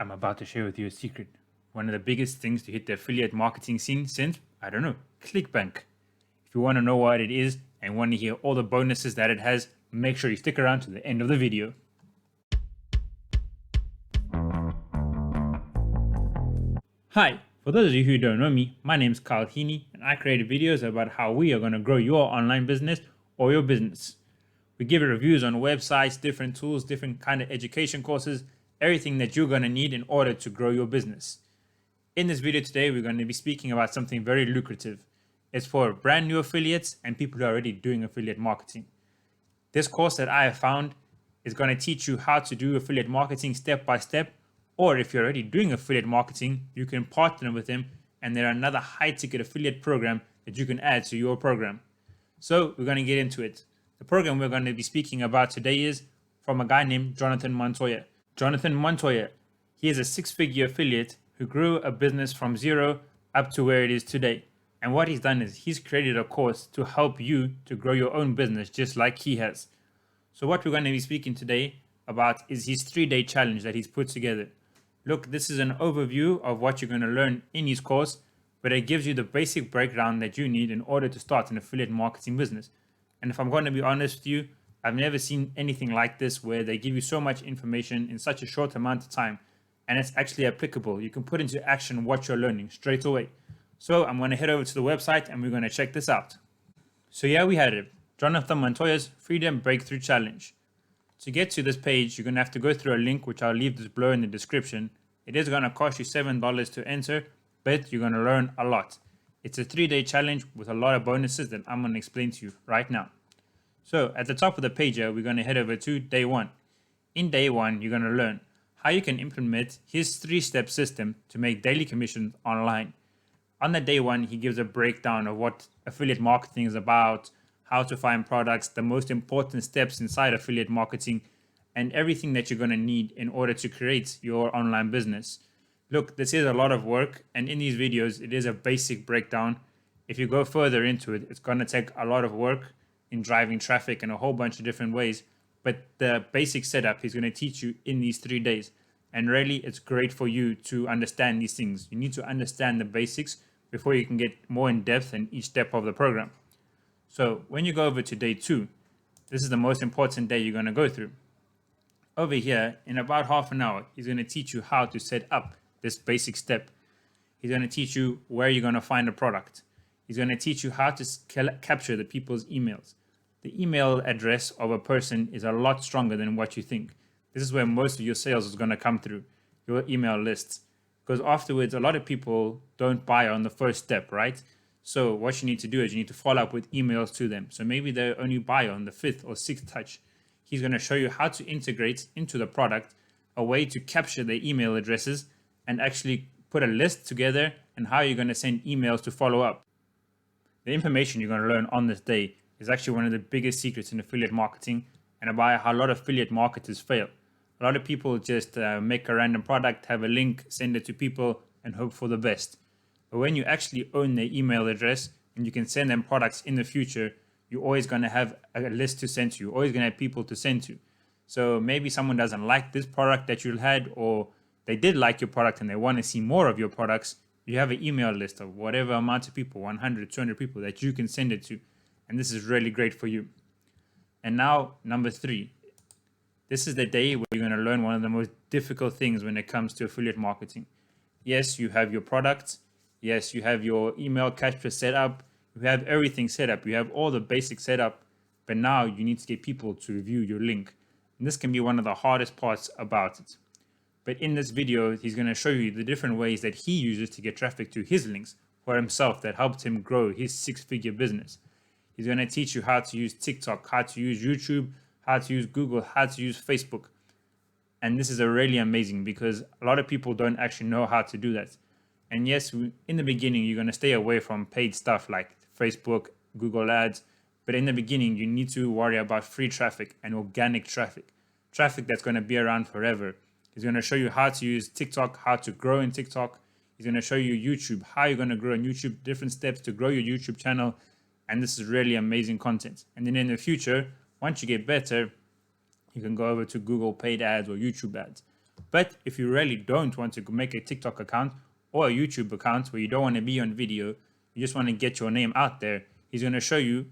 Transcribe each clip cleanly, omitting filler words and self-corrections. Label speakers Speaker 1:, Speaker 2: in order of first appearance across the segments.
Speaker 1: I'm about to share with you a secret. One of the biggest things to hit the affiliate marketing scene since, I don't know, ClickBank. If you want to know what it is and want to hear all the bonuses that it has, make sure you stick around to the end of the video. Hi, for those of you who don't know me, my name is Carl Heaney and I create videos about how we are going to grow your online business or your business. We give you reviews on websites, different tools, different kind of education courses, everything that you're going to need in order to grow your business. In this video today, we're going to be speaking about something very lucrative. It's for brand new affiliates and people who are already doing affiliate marketing. This course that I have found is going to teach you how to do affiliate marketing step by step. Or if you're already doing affiliate marketing, you can partner with them and there's another high ticket affiliate program that you can add to your program. So we're going to get into it. The program we're going to be speaking about today is from a guy named Jonathan Montoya. Jonathan Montoya, he is a six-figure affiliate who grew a business from zero up to where it is today. And what he's done is he's created a course to help you to grow your own business just like he has. So what we're going to be speaking today about is his 3-day challenge that he's put together. Look, this is an overview of what you're going to learn in his course, but it gives you the basic breakdown that you need in order to start an affiliate marketing business. And if I'm going to be honest with you, I've never seen anything like this where they give you so much information in such a short amount of time, and it's actually applicable. You can put into action what you're learning straight away. So I'm going to head over to the website and we're going to check this out. So yeah, we had it. Jonathan Montoya's Freedom Breakthrough Challenge. To get to this page, you're going to have to go through a link, which I'll leave this below in the description. It is going to cost you $7 to enter, but you're going to learn a lot. It's a 3-day challenge with a lot of bonuses that I'm going to explain to you right now. So at the top of the page here, we're going to head over to day 1. In day 1, you're going to learn how you can implement his 3-step system to make daily commissions online. On the day 1, he gives a breakdown of what affiliate marketing is about, how to find products, the most important steps inside affiliate marketing, and everything that you're going to need in order to create your online business. Look, this is a lot of work, and in these videos, it is a basic breakdown. If you go further into it, it's going to take a lot of work in driving traffic in a whole bunch of different ways, but the basic setup he's going to teach you in these 3 days. And really, it's great for you to understand these things. You need to understand the basics before you can get more in depth in each step of the program. So when you go over to day 2, this is the most important day you're going to go through. Over here, in about half an hour, he's going to teach you how to set up this basic step. He's going to teach you where you're going to find a product. He's going to teach you how to capture the people's emails. The email address of a person is a lot stronger than what you think. This is where most of your sales is going to come through, your email lists. Because afterwards, a lot of people don't buy on the first step, right? So what you need to do is you need to follow up with emails to them. So maybe they only buy on the 5th or 6th touch. He's going to show you how to integrate into the product a way to capture their email addresses and actually put a list together and how you're going to send emails to follow up. The information you're going to learn on this day is actually one of the biggest secrets in affiliate marketing and about how a lot of affiliate marketers fail. A lot of people just make a random product, have a link, send it to people and hope for the best. But when you actually own their email address and you can send them products in the future, you're always going to have a list to send to. You're always going to have people to send to. So maybe someone doesn't like this product that you had, or they did like your product and they want to see more of your products. You have an email list of whatever amount of people, 100, 200 people that you can send it to. And this is really great for you. And now, number 3. This is the day where you're going to learn one of the most difficult things when it comes to affiliate marketing. Yes, you have your products. Yes, you have your email capture set up. You have everything set up. You have all the basics set up. But now you need to get people to review your link. And this can be one of the hardest parts about it. But in this video, he's going to show you the different ways that he uses to get traffic to his links for himself that helped him grow his 6-figure business. He's going to teach you how to use TikTok, how to use YouTube, how to use Google, how to use Facebook. And this is really amazing because a lot of people don't actually know how to do that. And yes, in the beginning, you're going to stay away from paid stuff like Facebook, Google Ads. But in the beginning, you need to worry about free traffic and organic traffic, traffic that's going to be around forever. He's going to show you how to use TikTok, how to grow in TikTok. He's going to show you YouTube, how you're going to grow on YouTube, different steps to grow your YouTube channel. And this is really amazing content. And then in the future, once you get better, you can go over to Google paid ads or YouTube ads. But if you really don't want to make a TikTok account or a YouTube account where you don't want to be on video, you just want to get your name out there, he's going to show you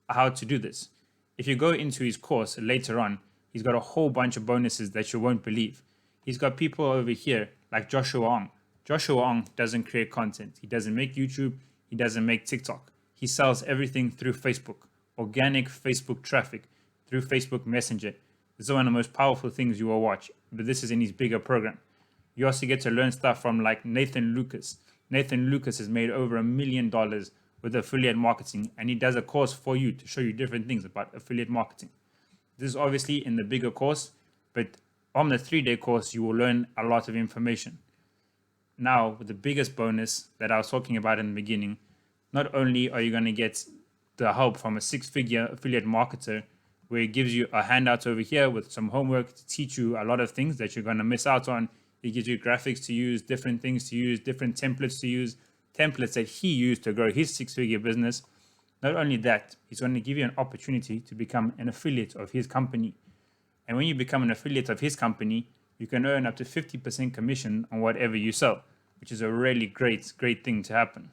Speaker 1: how to do this. If you go into his course later on, he's got a whole bunch of bonuses that you won't believe. He's got people over here like Joshua Ong. Joshua Ong doesn't create content. He doesn't make YouTube. He doesn't make TikTok. He sells everything through Facebook, organic Facebook traffic, through Facebook Messenger. This is one of the most powerful things you will watch, but this is in his bigger program. You also get to learn stuff from like Nathan Lucas. Nathan Lucas has made over $1 million with affiliate marketing, and he does a course for you to show you different things about affiliate marketing. This is obviously in the bigger course, but on the 3-day course, you will learn a lot of information. Now, with the biggest bonus that I was talking about in the beginning, not only are you going to get the help from a 6-figure affiliate marketer, where it gives you a handout over here with some homework to teach you a lot of things that you're going to miss out on. It gives you graphics to use, different things to use, different templates to use, templates that he used to grow his 6-figure business. Not only that, he's going to give you an opportunity to become an affiliate of his company. And when you become an affiliate of his company, you can earn up to 50% commission on whatever you sell, which is a really great thing to happen.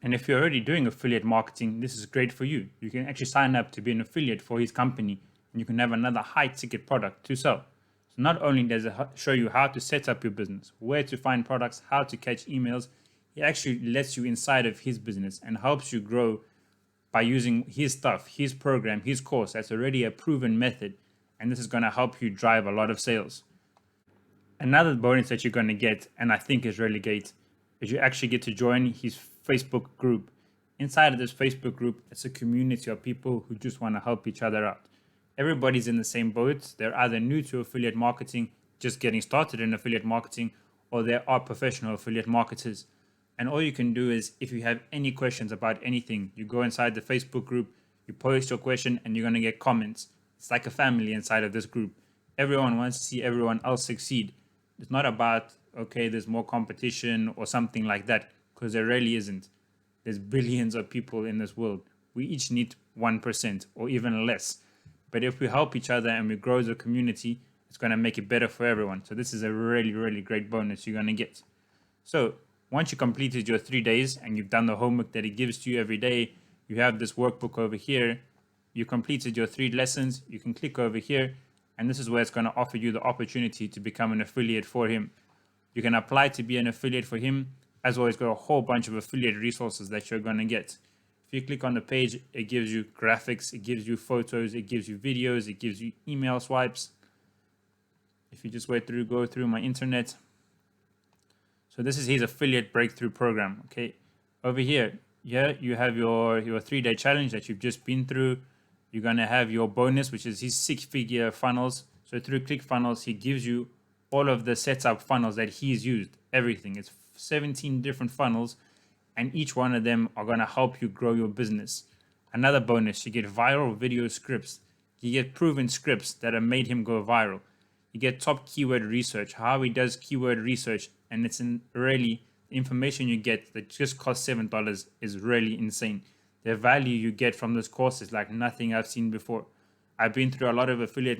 Speaker 1: And if you're already doing affiliate marketing, this is great for you. You can actually sign up to be an affiliate for his company, and you can have another high-ticket product to sell. So not only does it show you how to set up your business, where to find products, how to catch emails, it actually lets you inside of his business and helps you grow by using his stuff, his program, his course. That's already a proven method, and this is going to help you drive a lot of sales. Another bonus that you're going to get, and I think is really great, is you actually get to join his Facebook group. Inside of this Facebook group, it's a community of people who just want to help each other out. Everybody's in the same boat. They're either new to affiliate marketing, just getting started in affiliate marketing, or they are professional affiliate marketers. And all you can do is, if you have any questions about anything, you go inside the Facebook group, you post your question, and you're going to get comments. It's like a family inside of this group. Everyone wants to see everyone else succeed. It's not about, okay, there's more competition or something like that, because there really isn't. There's billions of people in this world. We each need 1% or even less. But if we help each other and we grow as a community, it's going to make it better for everyone. So this is a really great bonus you're going to get. So once you completed your 3 days and you've done the homework that he gives to you every day, you have this workbook over here, you completed your 3 lessons, you can click over here, and this is where it's going to offer you the opportunity to become an affiliate for him. You can apply to be an affiliate for him, as well as got a whole bunch of affiliate resources that you're going to get. If you click on the page, it gives you graphics, it gives you photos, it gives you videos, it gives you email swipes. If you just go through my internet. So this is his affiliate breakthrough program. Okay, over here, you have your 3-day challenge that you've just been through. You're going to have your bonus, which is his 6-figure funnels. So through Clickfunnels, he gives you all of the setup funnels that he's used, everything. It's 17 different funnels, and each one of them are going to help you grow your business. Another bonus, you get viral video scripts. You get proven scripts that have made him go viral. You get top keyword research, how he does keyword research, and it's the information you get that just costs $7 is really insane. The value you get from this course is like nothing I've seen before. I've been through a lot of affiliate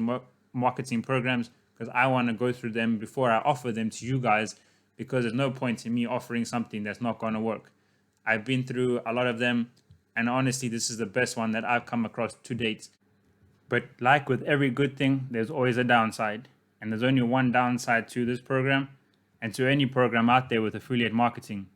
Speaker 1: marketing programs because I want to go through them before I offer them to you guys, because there's no point in me offering something that's not going to work. I've been through a lot of them, and honestly, this is the best one that I've come across to date. But like with every good thing, there's always a downside. And there's only one downside to this program and to any program out there with affiliate marketing.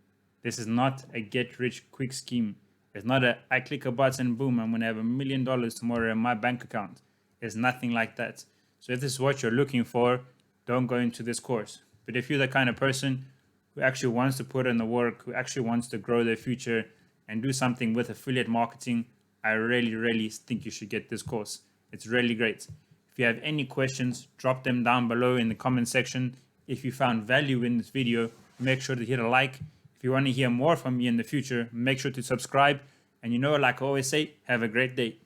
Speaker 1: This is not a get-rich-quick scheme. It's not I click a button, boom, I'm going to have $1 million tomorrow in my bank account. It's nothing like that. So if this is what you're looking for, don't go into this course. But if you're the kind of person who actually wants to put in the work, who actually wants to grow their future and do something with affiliate marketing, I really think you should get this course. It's really great. If you have any questions, drop them down below in the comment section. If you found value in this video, make sure to hit a like. If you want to hear more from me in the future, make sure to subscribe. And like I always say, have a great day.